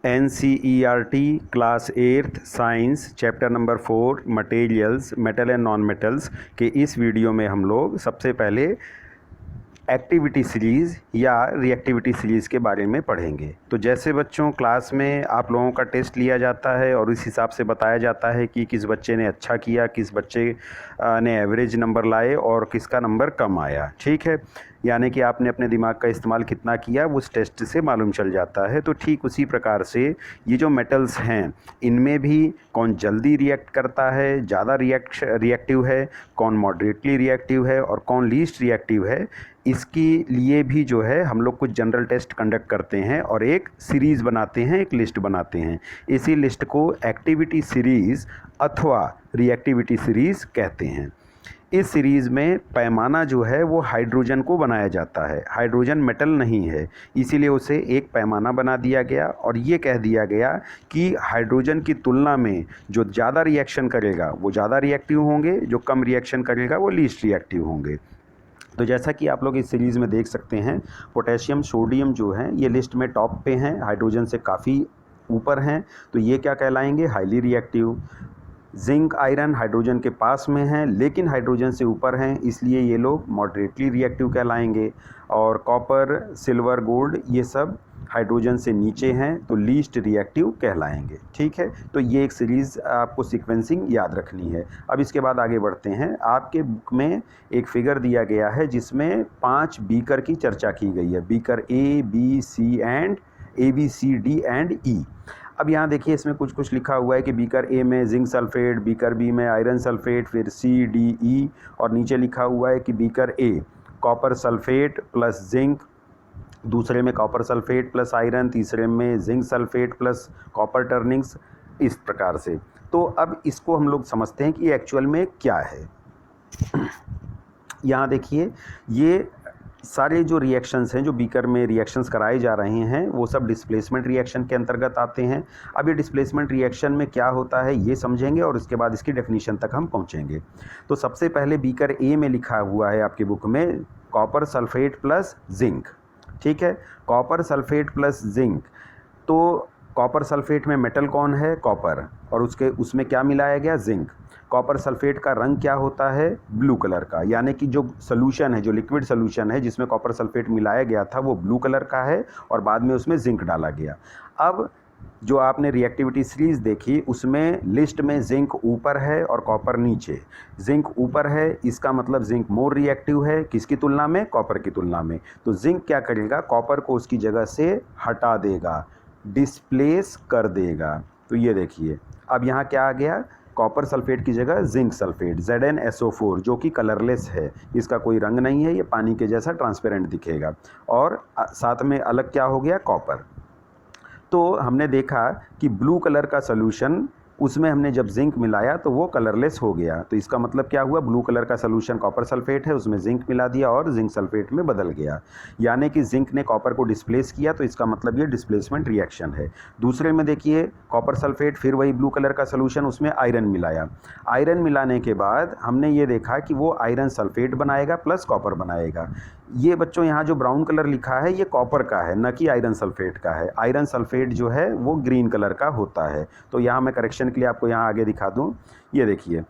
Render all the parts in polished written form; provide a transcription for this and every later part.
NCERT class 8th science chapter number 4 materials metal and non metals के इस video में हम लोग सबसे पहले एक्टिविटी सीरीज़ या रिएक्टिविटी सीरीज़ के बारे में पढ़ेंगे। तो जैसे बच्चों क्लास में आप लोगों का टेस्ट लिया जाता है और इस हिसाब से बताया जाता है कि किस बच्चे ने अच्छा किया, किस बच्चे ने एवरेज नंबर लाए और किसका नंबर कम आया, ठीक है। यानी कि आपने अपने दिमाग का इस्तेमाल कितना किया वो उस टेस्ट से मालूम चल जाता है। तो ठीक उसी प्रकार से ये जो मेटल्स हैं इनमें भी कौन जल्दी रिएक्ट करता है, ज़्यादा रिएक्टिव है, कौन मॉडरेटली रिएक्टिव है और कौन लीस्ट रिएक्टिव है, इसके लिए भी जो है हम लोग कुछ जनरल टेस्ट कंडक्ट करते हैं और एक सीरीज़ बनाते हैं, एक लिस्ट बनाते हैं। इसी लिस्ट को एक्टिविटी सीरीज़ अथवा रिएक्टिविटी सीरीज़ कहते हैं। इस सीरीज़ में पैमाना जो है वो हाइड्रोजन को बनाया जाता है। हाइड्रोजन मेटल नहीं है, इसीलिए उसे एक पैमाना बना दिया गया और ये कह दिया गया कि हाइड्रोजन की तुलना में जो ज़्यादा रिएक्शन करेगा वो ज़्यादा रिएक्टिव होंगे, जो कम रिएक्शन करेगा वो लीस्ट रिएक्टिव होंगे। तो जैसा कि आप लोग इस सीरीज़ में देख सकते हैं, पोटेशियम सोडियम जो है ये लिस्ट में टॉप पे हैं, हाइड्रोजन से काफ़ी ऊपर हैं, तो ये क्या कहलाएंगे, highly reactive. Zinc iron hydrogen के पास में हैं लेकिन हाइड्रोजन से ऊपर हैं, इसलिए ये लोग मॉडरेटली रिएक्टिव कहलाएंगे। और कॉपर, सिल्वर, गोल्ड ये सब हाइड्रोजन से नीचे हैं तो लीस्ट रिएक्टिव कहलाएंगे, ठीक है। तो ये एक सीरीज़ आपको सीक्वेंसिंग याद रखनी है। अब इसके बाद आगे बढ़ते हैं। आपके बुक में एक फिगर दिया गया है जिसमें 5 बीकर की चर्चा की गई है, बीकर ABCD एंड E। अब यहाँ देखिए इसमें कुछ लिखा हुआ है कि बीकर ए में जिंक सल्फेट, बीकर बी में आयरन सल्फेट, फिर CDE, और नीचे लिखा हुआ है कि beaker A copper sulphate plus zinc, दूसरे में कॉपर सल्फेट प्लस आयरन, तीसरे में zinc sulphate plus copper turnings, इस प्रकार से। तो अब इसको हम लोग समझते हैं कि एक्चुअल में क्या है। यहाँ देखिए ये सारे जो रिएक्शंस हैं, जो बीकर में रिएक्शंस कराए जा रहे हैं, वो सब डिस्प्लेसमेंट रिएक्शन के अंतर्गत आते हैं। अब ये डिस्प्लेसमेंट रिएक्शन में क्या होता है ये समझेंगे और उसके बाद इसकी डेफिनेशन तक हम पहुंचेंगे। तो सबसे पहले बीकर ए में लिखा हुआ है आपकी बुक में कॉपर सल्फेट प्लस जिंक, ठीक है, कॉपर सल्फेट प्लस जिंक। तो कॉपर सल्फेट में मेटल कौन है, कॉपर, और उसमें क्या मिलाया गया, जिंक। कॉपर सल्फेट का रंग क्या होता है, ब्लू कलर का, यानी कि जो सोल्यूशन है, जो लिक्विड सोल्यूशन है जिसमें कॉपर सल्फेट मिलाया गया था वो ब्लू कलर का है और बाद में उसमें जिंक डाला गया। अब जो आपने रिएक्टिविटी सीरीज़ देखी उसमें लिस्ट में जिंक ऊपर है और कॉपर नीचे। जिंक ऊपर है, इसका मतलब जिंक मोर रिएक्टिव है, किसकी तुलना में, कॉपर की तुलना में। तो जिंक क्या करेगा, कॉपर को उसकी जगह से हटा देगा, डिस्प्लेस कर देगा। तो ये देखिए अब यहाँ क्या आ गया, कॉपर सल्फेट की जगह जिंक सल्फेट ZnSO4, जो कि कलरलेस है, इसका कोई रंग नहीं है, ये पानी के जैसा ट्रांसपेरेंट दिखेगा। और साथ में अलग क्या हो गया, कॉपर। तो हमने देखा कि ब्लू कलर का सोल्यूशन, उसमें हमने जब जिंक मिलाया तो वो कलरलेस हो गया। तो इसका मतलब क्या हुआ, ब्लू कलर का सोल्यूशन कॉपर सल्फेट है, उसमें जिंक मिला दिया और जिंक सल्फेट में बदल गया, यानी कि जिंक ने कॉपर को डिस्प्लेस किया, तो इसका मतलब ये डिस्प्लेसमेंट रिएक्शन है। दूसरे में देखिए कॉपर सल्फेट, फिर वही ब्लू कलर का सोल्यूशन, उसमें आयरन मिलाया। आयरन मिलाने के बाद हमने ये देखा कि वो आयरन सल्फेट बनाएगा प्लस कॉपर बनाएगा। ये बच्चों यहाँ जो ब्राउन कलर लिखा है ये कॉपर का है, न कि आयरन सल्फेट का है। आयरन सल्फेट जो है वो ग्रीन कलर का होता है। तो यहाँ मैं करेक्शन के लिए आपको यहाँ आगे दिखा दूँ, ये देखिए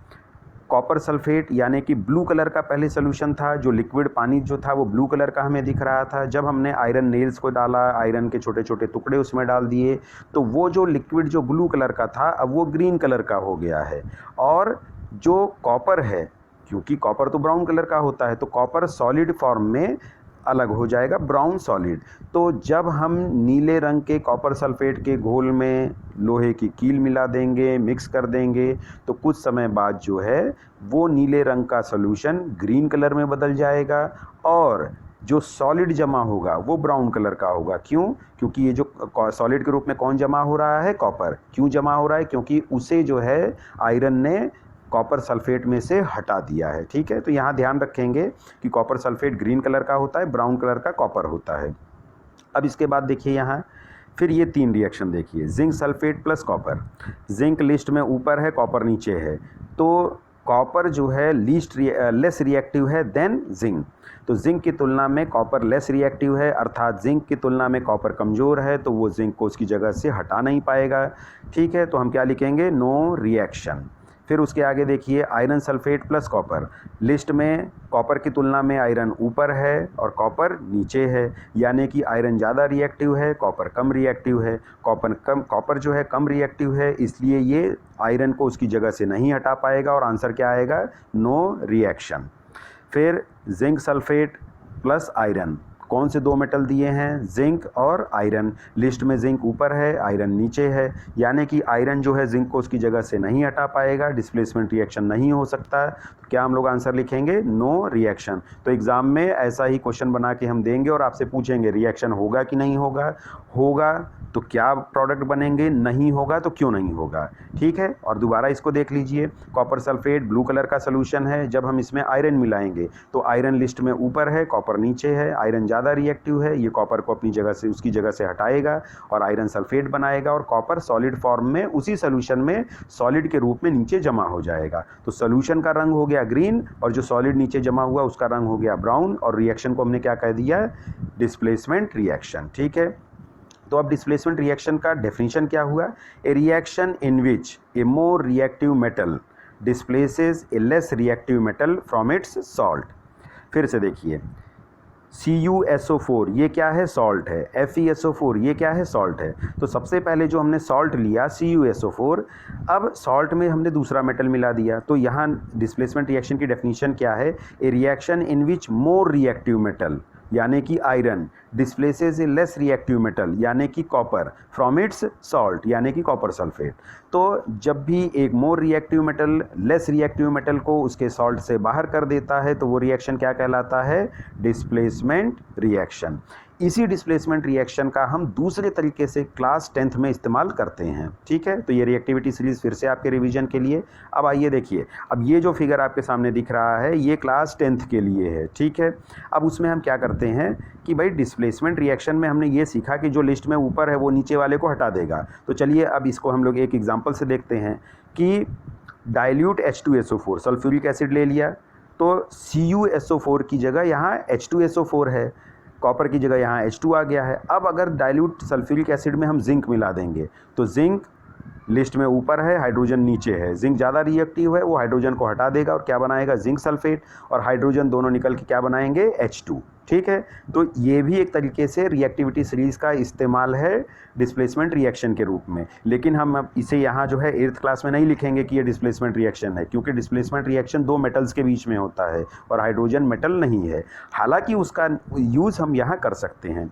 कॉपर सल्फेट यानी कि ब्लू कलर का पहले सोल्यूशन था, जो लिक्विड पानी जो था वो ब्लू कलर का हमें दिख रहा था। जब हमने आयरन नेल्स को डाला, आयरन के छोटे छोटे टुकड़े उसमें डाल दिए, तो वो जो लिक्विड जो ब्लू कलर का था अब वो ग्रीन कलर का हो गया है। और जो कॉपर है, क्योंकि कॉपर तो ब्राउन कलर का होता है, तो कॉपर सॉलिड फॉर्म में अलग हो जाएगा, ब्राउन सॉलिड। तो जब हम नीले रंग के कॉपर सल्फेट के घोल में लोहे की कील मिला देंगे, मिक्स कर देंगे, तो कुछ समय बाद जो है वो नीले रंग का सॉल्यूशन ग्रीन कलर में बदल जाएगा और जो सॉलिड जमा होगा वो ब्राउन कलर का होगा। क्यों, क्योंकि ये जो सॉलिड के रूप में कौन जमा हो रहा है, कॉपर। क्यों जमा हो रहा है, क्योंकि उसे जो है आयरन ने कॉपर सल्फेट में से हटा दिया है, ठीक है। तो यहाँ ध्यान रखेंगे कि कॉपर सल्फेट ग्रीन कलर का होता है, ब्राउन कलर का कॉपर होता है। अब इसके बाद देखिए यहाँ फिर ये 3 रिएक्शन देखिए, zinc sulphate plus copper. Zinc list में ऊपर है, कॉपर नीचे है, तो कॉपर जो है लेस रिएक्टिव है देन जिंक। तो जिंक की तुलना में कॉपर लेस रिएक्टिव है, अर्थात जिंक की तुलना में कॉपर कमज़ोर है, तो वो जिंक को उसकी जगह से हटा नहीं पाएगा। ठीक है, तो हम क्या लिखेंगे, नो रिएक्शन। फिर उसके आगे देखिए iron sulphate plus copper. List में कॉपर की तुलना में आयरन ऊपर है और कॉपर नीचे है, यानी कि आयरन ज़्यादा रिएक्टिव है, कॉपर कम रिएक्टिव है। कॉपर जो है कम रिएक्टिव है, इसलिए ये आयरन को उसकी जगह से नहीं हटा पाएगा और आंसर क्या आएगा, नो रिएक्शन। फिर जिंक सल्फेट प्लस आयरन, कौन से दो मेटल दिए हैं, जिंक और आयरन। लिस्ट में जिंक ऊपर है, आयरन नीचे है, यानी कि आयरन जो है जिंक को उसकी जगह से नहीं हटा पाएगा, डिस्प्लेसमेंट रिएक्शन नहीं हो सकता। तो क्या हम लोग आंसर लिखेंगे, नो रिएक्शन। तो एग्ज़ाम में ऐसा ही क्वेश्चन बना के हम देंगे और आपसे पूछेंगे रिएक्शन होगा कि नहीं होगा, होगा तो क्या प्रोडक्ट बनेंगे, नहीं होगा तो क्यों नहीं होगा। ठीक है, और दोबारा इसको देख लीजिए, कॉपर सल्फेट ब्लू कलर का सोल्यूशन है। जब हम इसमें आयरन मिलाएंगे तो आयरन लिस्ट में ऊपर है, कॉपर नीचे है, आयरन ज़्यादा रिएक्टिव है, ये कॉपर को अपनी जगह से उसकी जगह से हटाएगा और आयरन सल्फेट बनाएगा और कॉपर सॉलिड फॉर्म में उसी सोल्यूशन में सॉलिड के रूप में नीचे जमा हो जाएगा। तो सोल्यूशन का रंग हो गया ग्रीन और जो सॉलिड नीचे जमा हुआ उसका रंग हो गया ब्राउन, और रिएक्शन को हमने क्या कह दिया, डिस्प्लेसमेंट रिएक्शन। ठीक है, तो अब डिस्प्लेसमेंट रिएक्शन का डेफिनेशन क्या हुआ, ए reaction in which A more reactive metal displaces A less reactive metal from its salt. फिर से देखिए, CuSO4 ये क्या है, सॉल्ट है। FeSO4 ये क्या है, सॉल्ट है। तो सबसे पहले जो हमने सॉल्ट लिया CuSO4, अब सॉल्ट में हमने दूसरा मेटल मिला दिया। तो यहाँ डिस्प्लेसमेंट रिएक्शन की डेफिनेशन क्या है, ए reaction in which more reactive metal यानी कि आयरन डिस्प्लेसेस ए लेस रिएक्टिव मेटल यानी कि कॉपर फ्रॉम इट्स सॉल्ट यानी कि कॉपर सल्फेट। तो जब भी एक more reactive metal less reactive metal को उसके सॉल्ट से बाहर कर देता है तो वो रिएक्शन क्या कहलाता है, डिस्प्लेसमेंट रिएक्शन। इसी डिस्प्लेसमेंट रिएक्शन का हम दूसरे तरीके से क्लास 10th में इस्तेमाल करते हैं। ठीक है, तो ये रिएक्टिविटी सीरीज फिर से आपके रिवीजन के लिए। अब आइए देखिए, अब ये जो फिगर आपके सामने दिख रहा है ये क्लास 10th के लिए है। ठीक है, अब उसमें हम क्या करते हैं कि भाई डिस्प्लेसमेंट रिएक्शन में हमने ये सीखा कि जो लिस्ट में ऊपर है वो नीचे वाले को हटा देगा। तो चलिए अब इसको हम लोग एक एग्जाम्पल से देखते हैं कि डाइल्यूट H2SO4 सल्फ्यूरिक एसिड ले लिया, तो CuSO4 की जगह यहाँ H2SO4 है, कॉपर की जगह यहाँ H2 आ गया है। अब अगर डाइल्यूट सल्फ्यूरिक एसिड में हम जिंक मिला देंगे तो जिंक लिस्ट में ऊपर है, हाइड्रोजन नीचे है, जिंक ज़्यादा रिएक्टिव है, वो हाइड्रोजन को हटा देगा और क्या बनाएगा, जिंक सल्फेट, और हाइड्रोजन दोनों निकल के क्या बनाएंगे, H2। ठीक है, तो ये भी एक तरीके से रिएक्टिविटी सीरीज़ का इस्तेमाल है डिस्प्लेसमेंट रिएक्शन के रूप में। लेकिन हम अब इसे यहाँ जो है 8th क्लास में नहीं लिखेंगे कि ये डिस्प्लेसमेंट रिएक्शन है, क्योंकि डिस्प्लेसमेंट रिएक्शन दो मेटल्स के बीच में होता है और हाइड्रोजन मेटल नहीं है। हालांकि उसका यूज़ हम यहाँ कर सकते हैं।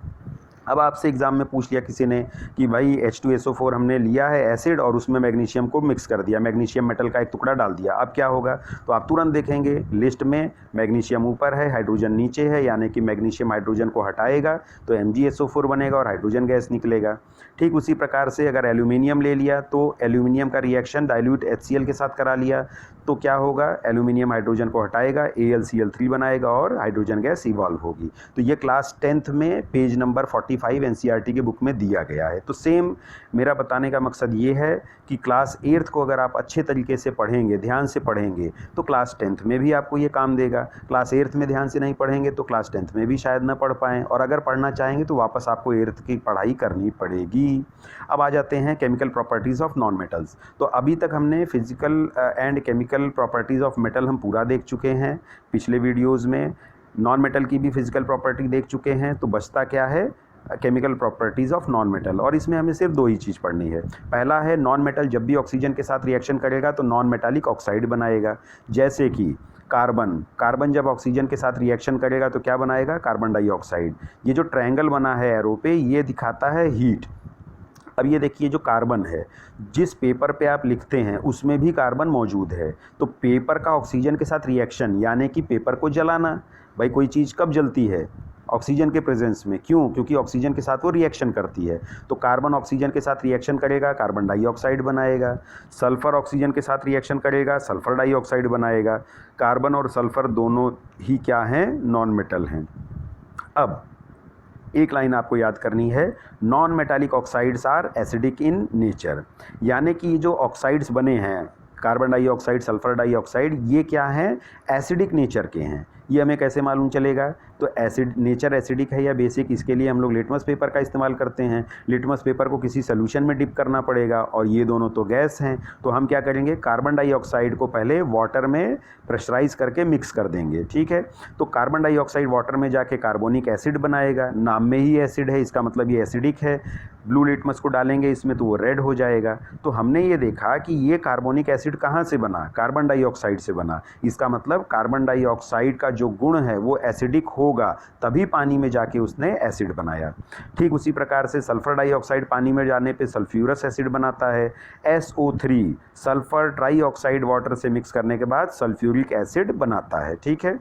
अब आपसे एग्ज़ाम में पूछ लिया किसी ने कि भाई H2SO4 हमने लिया है एसिड और उसमें मैग्नीशियम को मिक्स कर दिया, मैग्नीशियम मेटल का एक टुकड़ा डाल दिया, अब क्या होगा, तो आप तुरंत देखेंगे लिस्ट में मैग्नीशियम ऊपर है, हाइड्रोजन नीचे है, यानी कि मैग्नीशियम हाइड्रोजन को हटाएगा तो MgSO4 बनेगा और हाइड्रोजन गैस निकलेगा। ठीक उसी प्रकार से अगर एल्यूमिनियम ले लिया तो एल्यूमिनियम का रिएक्शन डाइल्यूट HCl के साथ करा लिया तो क्या होगा, एल्यूमिनियम हाइड्रोजन को हटाएगा, AlCl3 बनाएगा और हाइड्रोजन गैस इवॉल्व होगी। तो ये क्लास 10th में पेज नंबर 45 NCERT की बुक में दिया गया है। तो सेम मेरा बताने का मकसद ये है कि क्लास 8th को अगर आप अच्छे तरीके से पढ़ेंगे, ध्यान से पढ़ेंगे, तो क्लास 10th में भी आपको ये काम देगा। क्लास 8th में ध्यान से नहीं पढ़ेंगे तो क्लास 10th में भी शायद ना पढ़ पाएँ, और अगर पढ़ना चाहेंगे तो वापस आपको 8th की पढ़ाई करनी पड़ेगी। अब आ जाते हैं chemical properties of non metals. तो अभी तक हमने physical and chemical properties of metal हम पूरा देख चुके हैं पिछले वीडियोज़ में, नॉन मेटल की भी फिजिकल प्रॉपर्टी देख चुके हैं। तो बचता क्या है, chemical properties of non metal, और इसमें हमें सिर्फ दो ही चीज़ पढ़नी है। पहला है नॉन मेटल जब भी ऑक्सीजन के साथ रिएक्शन करेगा तो नॉन मेटालिक ऑक्साइड बनाएगा, जैसे कि कार्बन जब ऑक्सीजन के साथ रिएक्शन करेगा तो क्या बनाएगा, कार्बन डाइऑक्साइड। ये जो ट्रायंगल बना है एरो पे ये दिखाता है हीट। अब ये देखिए जो कार्बन है, जिस पेपर पे आप लिखते हैं उसमें भी कार्बन मौजूद है। तो पेपर का ऑक्सीजन के साथ रिएक्शन यानी कि पेपर को जलाना, भाई कोई चीज़ कब जलती है, ऑक्सीजन के प्रेजेंस में, क्यों, क्योंकि ऑक्सीजन के साथ वो रिएक्शन करती है। तो कार्बन ऑक्सीजन के साथ रिएक्शन करेगा, कार्बन डाइऑक्साइड बनाएगा। सल्फ़र ऑक्सीजन के साथ रिएक्शन करेगा, सल्फ़र डाइऑक्साइड बनाएगा। कार्बन और सल्फ़र दोनों ही क्या हैं, नॉन मेटल हैं। अब एक लाइन आपको याद करनी है, non metallic oxides are acidic in nature, यानी कि जो ऑक्साइड्स बने हैं कार्बन डाइऑक्साइड, सल्फर डाइऑक्साइड, ये क्या हैं, एसिडिक नेचर के हैं। ये हमें कैसे मालूम चलेगा? तो एसिड नेचर एसिडिक है या बेसिक, इसके लिए हम लोग लिटमस पेपर का इस्तेमाल करते हैं। लिटमस पेपर को किसी सोल्यूशन में डिप करना पड़ेगा और ये दोनों तो गैस हैं, तो हम क्या करेंगे, कार्बन डाइऑक्साइड को पहले वाटर में प्रेशराइज करके मिक्स कर देंगे। ठीक है, तो कार्बन डाइऑक्साइड वाटर में जाके कार्बोनिक एसिड बनाएगा, नाम में ही एसिड है, इसका मतलब ये एसिडिक है। ब्लू लिटमस को डालेंगे इसमें तो वो रेड हो जाएगा। तो हमने ये देखा कि ये कार्बोनिक एसिड कहाँ से बना, कार्बन डाइऑक्साइड से बना। इसका मतलब कार्बन डाइऑक्साइड का जो गुण है वो एसिडिक होगा, तभी पानी में जाके उसने एसिड बनाया। ठीक उसी प्रकार से सल्फर डाइऑक्साइड पानी में जाने पे सल्फ्यूरस एसिड बनाता है। SO3 सल्फर ट्राइऑक्साइड वाटर से मिक्स करने के बाद सल्फ्यूरिक एसिड बनाता है। ठीक है,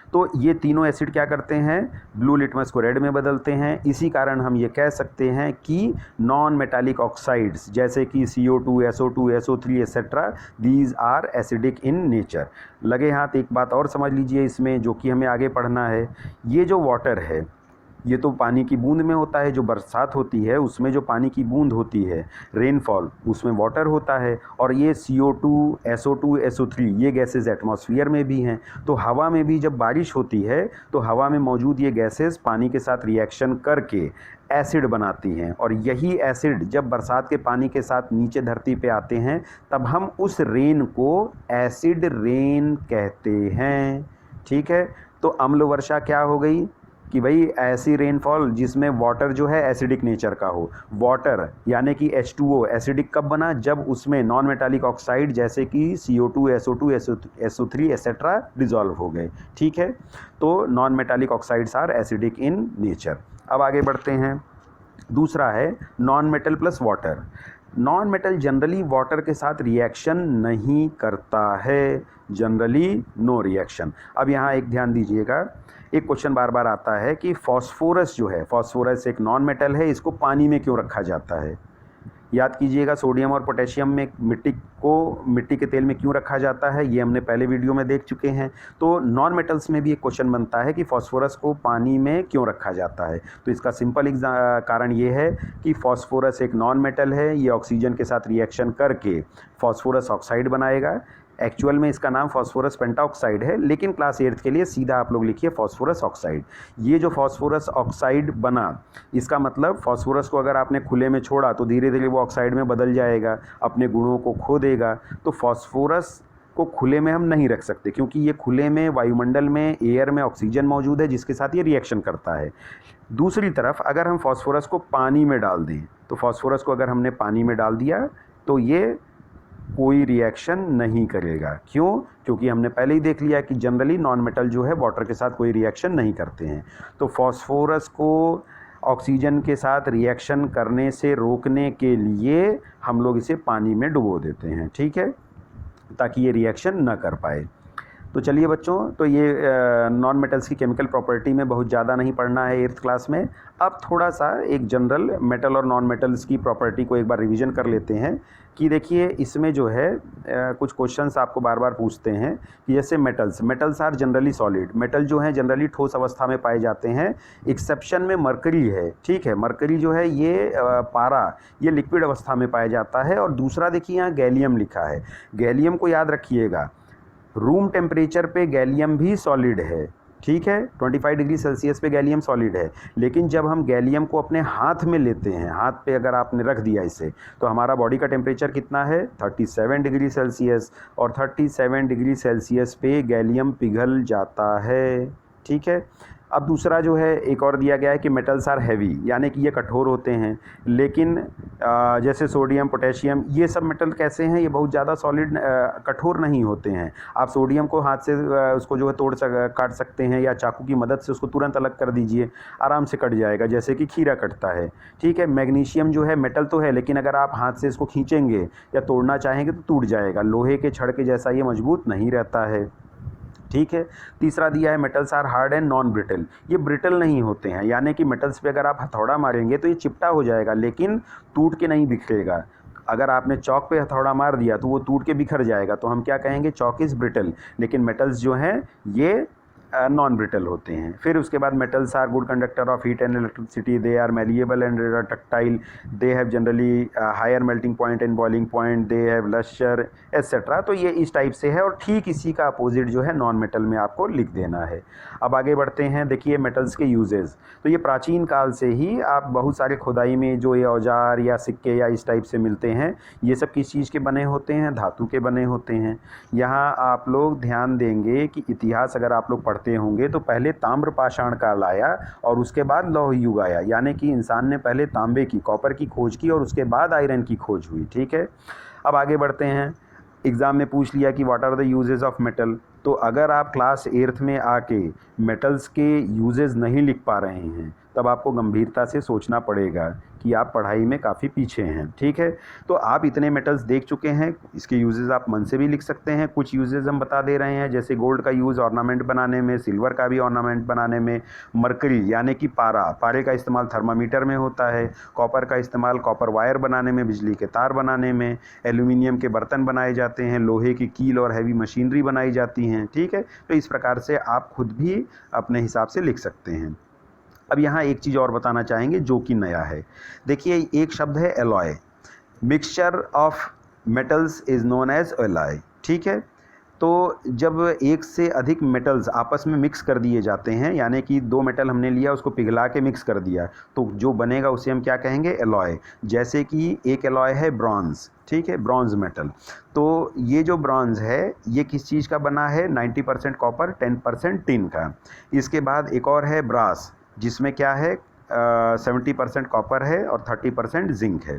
तो ये तीनों एसिड क्या करते हैं, ब्लू लिटमस को रेड में बदलते हैं। इसी कारण हम ये कह सकते हैं कि नॉन मेटालिक ऑक्साइड्स जैसे कि CO2, SO2, SO3 etcetera, these are acidic in nature. लगे हाथ एक बात और समझ लीजिए इसमें, जो कि हमें आगे पढ़ना है। ये जो वाटर है ये तो पानी की बूंद में होता है, जो बरसात होती है उसमें जो पानी की बूंद होती है, रेनफॉल, उसमें वाटर होता है। और ये CO2, SO2, SO3 ये गैसेस एटमॉस्फेयर में भी हैं। तो हवा में भी जब बारिश होती है तो हवा में मौजूद ये गैसेस पानी के साथ रिएक्शन करके एसिड बनाती हैं, और यही एसिड जब बरसात के पानी के साथ नीचे धरती पे आते हैं तब हम उस रेन को एसिड रेन कहते हैं। ठीक है, तो अम्ल वर्षा क्या हो गई कि भाई ऐसी रेनफॉल जिसमें वाटर जो है एसिडिक नेचर का हो। वाटर यानी कि H2O एसिडिक कब बना, जब उसमें नॉन मेटालिक ऑक्साइड जैसे कि CO2, SO2, SO3 etcetera dissolve हो गए। ठीक है, तो non metallic oxides are acidic in nature. अब आगे बढ़ते हैं। दूसरा है non metal plus water. Non metal generally water के साथ रिएक्शन नहीं करता है, जनरली नो रिएक्शन। अब यहाँ एक ध्यान दीजिएगा, एक क्वेश्चन बार बार आता है कि फास्फोरस जो है, फास्फोरस एक नॉन मेटल है, इसको पानी में क्यों रखा जाता है। याद कीजिएगा, सोडियम और पोटेशियम में मिट्टी के तेल में क्यों रखा जाता है, ये हमने पहले वीडियो में देख चुके हैं। तो नॉन मेटल्स में भी एक क्वेश्चन बनता है कि फास्फोरस को पानी में क्यों रखा जाता है। तो इसका सिंपल कारण ये है कि फास्फोरस एक नॉन मेटल है, ये ऑक्सीजन के साथ रिएक्शन करके फास्फोरस ऑक्साइड बनाएगा। एक्चुअल में इसका नाम फास्फोरस पेंटाऑक्साइड है, लेकिन क्लास 8th के लिए सीधा आप लोग लिखिए फास्फोरस ऑक्साइड। ये जो फास्फोरस ऑक्साइड बना, इसका मतलब फास्फोरस को अगर आपने खुले में छोड़ा तो धीरे धीरे वो ऑक्साइड में बदल जाएगा, अपने गुणों को खो देगा। तो फास्फोरस को खुले में हम नहीं रख सकते, क्योंकि ये खुले में वायुमंडल में एयर में ऑक्सीजन मौजूद है जिसके साथ ये रिएक्शन करता है। दूसरी तरफ अगर हम फास्फोरस को पानी में डाल दें, तो फास्फोरस को अगर हमने पानी में डाल दिया तो ये कोई रिएक्शन नहीं करेगा। क्यों? क्योंकि हमने पहले ही देख लिया कि जनरली नॉन मेटल जो है वाटर के साथ कोई रिएक्शन नहीं करते हैं। तो फास्फोरस को ऑक्सीजन के साथ रिएक्शन करने से रोकने के लिए हम लोग इसे पानी में डुबो देते हैं। ठीक है, ताकि ये रिएक्शन ना कर पाए। तो चलिए बच्चों, तो ये नॉन मेटल्स की केमिकल प्रॉपर्टी में बहुत ज़्यादा नहीं पढ़ना है 8th क्लास में। अब थोड़ा सा एक जनरल मेटल और नॉन मेटल्स की प्रॉपर्टी को एक बार रिवीजन कर लेते हैं कि देखिए इसमें जो है कुछ क्वेश्चंस आपको बार बार पूछते हैं कि जैसे metals are generally solid. Metal जो हैं जनरली ठोस अवस्था में पाए जाते हैं, एक्सेप्शन में मरकरी है। ठीक है, मरकरी जो है ये पारा, ये लिक्विड अवस्था में पाया जाता है। और दूसरा देखिए यहाँ गैलियम लिखा है, गैलियम को याद रखिएगा, रूम टेम्परेचर पे गैलियम भी सॉलिड है। ठीक है, 25 डिग्री सेल्सियस पे गैलियम सॉलिड है। लेकिन जब हम गैलियम को अपने हाथ में लेते हैं, हाथ पे अगर आपने रख दिया इसे, तो हमारा बॉडी का टेम्परेचर कितना है, 37 डिग्री सेल्सियस। और 37 डिग्री सेल्सियस पे गैलियम पिघल जाता है। ठीक है, अब दूसरा जो है एक और दिया गया है कि मेटल्स आर हैवी, यानी कि ये कठोर होते हैं। लेकिन जैसे सोडियम, पोटेशियम, ये सब मेटल कैसे हैं, ये बहुत ज़्यादा सॉलिड कठोर नहीं होते हैं। आप सोडियम को हाथ से उसको जो है काट सकते हैं, या चाकू की मदद से उसको तुरंत अलग कर दीजिए, आराम से कट जाएगा, जैसे कि खीरा कटता है। ठीक है, मैग्नीशियम जो है मेटल तो है, लेकिन अगर आप हाथ से इसको खींचेंगे या तोड़ना चाहेंगे तो टूट जाएगा, लोहे के छड़ के जैसा ये मजबूत नहीं रहता है। ठीक है, तीसरा दिया है metals are hard and non brittle, ये ब्रिटल नहीं होते हैं, यानी कि मेटल्स पे अगर आप हथौड़ा मारेंगे तो ये चिपटा हो जाएगा लेकिन टूट के नहीं बिखरेगा। अगर आपने चौक पे हथौड़ा मार दिया तो वो टूट के बिखर जाएगा, तो हम क्या कहेंगे, चौक इज़ ब्रिटल। लेकिन मेटल्स जो हैं ये नॉन ब्रिटल होते हैं। फिर उसके बाद metals are good conductor of heat and electricity, they are malleable and ductile, they have generally higher melting point and boiling point, they have lustre etcetera. तो ये इस टाइप से है और ठीक इसी का अपोजिट जो है नॉन मेटल में आपको लिख देना है। अब आगे बढ़ते हैं, देखिए मेटल्स के यूजेस। तो ये प्राचीन काल से ही आप बहुत सारे खुदाई में जो ये औजार या सिक्के या इस टाइप से मिलते हैं, ये सब किस चीज़ के बने होते हैं? धातु के बने होते हैं। यहाँ आप लोग ध्यान देंगे कि इतिहास अगर आप लोग पढ़ते होंगे तो पहले ताम्र पाषाण काल आया और उसके बाद लौह युग आया, यानी कि इंसान ने पहले तांबे की, कॉपर की खोज की और उसके बाद आयरन की खोज हुई। ठीक है, अब आगे बढ़ते हैं। एग्ज़ाम में पूछ लिया कि what are the uses of metal. तो अगर आप क्लास 8th में आके मेटल्स के यूजेस नहीं लिख पा रहे हैं तब आपको गंभीरता से सोचना पड़ेगा कि आप पढ़ाई में काफ़ी पीछे हैं। ठीक है, तो आप इतने मेटल्स देख चुके हैं, इसके यूजेस आप मन से भी लिख सकते हैं। कुछ यूजेस हम बता दे रहे हैं, जैसे गोल्ड का यूज़ ऑर्नामेंट बनाने में, सिल्वर का भी ऑर्नामेंट बनाने में, मरकरी यानी कि पारे का इस्तेमाल थर्मामीटर में होता है, कॉपर का इस्तेमाल कॉपर वायर बनाने में, बिजली के तार बनाने में, एल्यूमिनियम के बर्तन बनाए जाते हैं, लोहे की कील और हैवी मशीनरी बनाई जाती हैं। ठीक है, तो इस प्रकार से आप खुद भी अपने हिसाब से लिख सकते हैं। अब यहाँ एक चीज़ और बताना चाहेंगे जो कि नया है। देखिए एक शब्द है alloy, mixture of metals is known as alloy. ठीक है, तो जब एक से अधिक मेटल्स आपस में मिक्स कर दिए जाते हैं, यानी कि 2 मेटल हमने लिया उसको पिघला के मिक्स कर दिया, तो जो बनेगा उसे हम क्या कहेंगे? एलॉय। जैसे कि एक एलॉय है ब्रॉन्ज़, ठीक है, ब्रॉन्ज़ मेटल। तो ये जो ब्रॉन्ज़ है ये किस चीज़ का बना है? 90% कॉपर, 10% टिन का। इसके बाद एक और है ब्रास, जिसमें क्या है 70% कॉपर है और 30% जिंक है।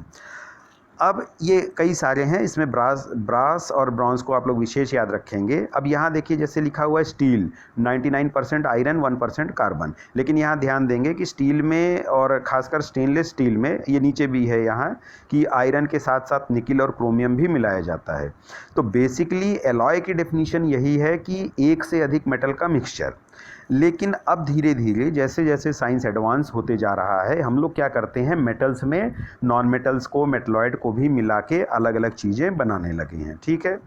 अब ये कई सारे हैं, इसमें ब्रास और ब्रॉन्ज़ को आप लोग विशेष याद रखेंगे। अब यहाँ देखिए जैसे लिखा हुआ है स्टील, 99% आयरन, 1% कार्बन। लेकिन यहाँ ध्यान देंगे कि स्टील में और ख़ासकर स्टेनलेस स्टील में, ये नीचे भी है यहाँ, कि आयरन के साथ साथ निकिल और क्रोमियम भी मिलाया जाता है। तो बेसिकली एलॉय की डेफिनीशन यही है कि एक से अधिक मेटल का मिक्सचर। लेकिन अब धीरे धीरे जैसे जैसे साइंस एडवांस होते जा रहा है, हम लोग क्या करते हैं, मेटल्स में नॉन मेटल्स को, मेटलॉइड को भी मिला के अलग अलग चीज़ें बनाने लगे हैं। ठीक है,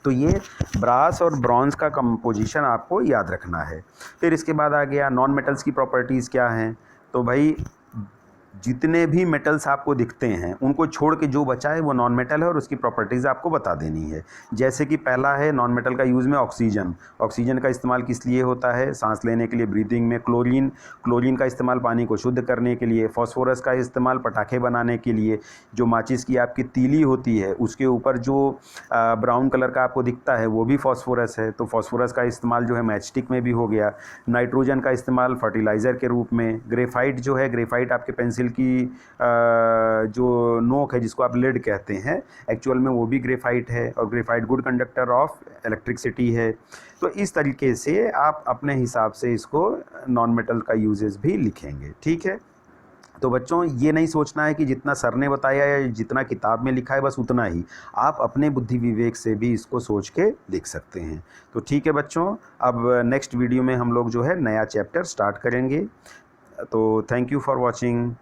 तो ये ब्रास और ब्रॉन्ज़ का कंपोजिशन आपको याद रखना है। फिर इसके बाद आ गया नॉन मेटल्स की प्रॉपर्टीज़ क्या हैं। तो भाई जितने भी मेटल्स आपको दिखते हैं उनको छोड़ के जो बचा है वो नॉन मेटल है और उसकी प्रॉपर्टीज़ आपको बता देनी है। जैसे कि पहला है नॉन मेटल का यूज़ में ऑक्सीजन। ऑक्सीजन का इस्तेमाल किस लिए होता है? सांस लेने के लिए, ब्रीदिंग में। क्लोरीन का इस्तेमाल पानी को शुद्ध करने के लिए। फॉस्फोरस का इस्तेमाल पटाखे बनाने के लिए। जो माचिस की आपकी तीली होती है उसके ऊपर जो ब्राउन कलर का आपको दिखता है वो भी फॉस्फोरस है, तो फॉस्फोरस का इस्तेमाल जो है मैचस्टिक में भी हो गया। नाइट्रोजन का इस्तेमाल फर्टिलाइज़र के रूप में। ग्रेफाइट जो है, ग्रेफाइट आपके पेंसिल की जो नोक है जिसको आप लेड कहते हैं, एक्चुअल में वो भी ग्रेफाइट है और graphite good conductor of electricity है। तो इस तरीके से आप अपने हिसाब से इसको नॉन मेटल का यूजेस भी लिखेंगे। ठीक है, तो बच्चों ये नहीं सोचना है कि जितना सर ने बताया या जितना किताब में लिखा है बस उतना ही, आप अपने बुद्धि विवेक से भी इसको सोच के लिख सकते हैं। तो ठीक है बच्चों, अब नेक्स्ट वीडियो में हम लोग जो है नया चैप्टर स्टार्ट करेंगे। तो थैंक यू फॉर वॉचिंग।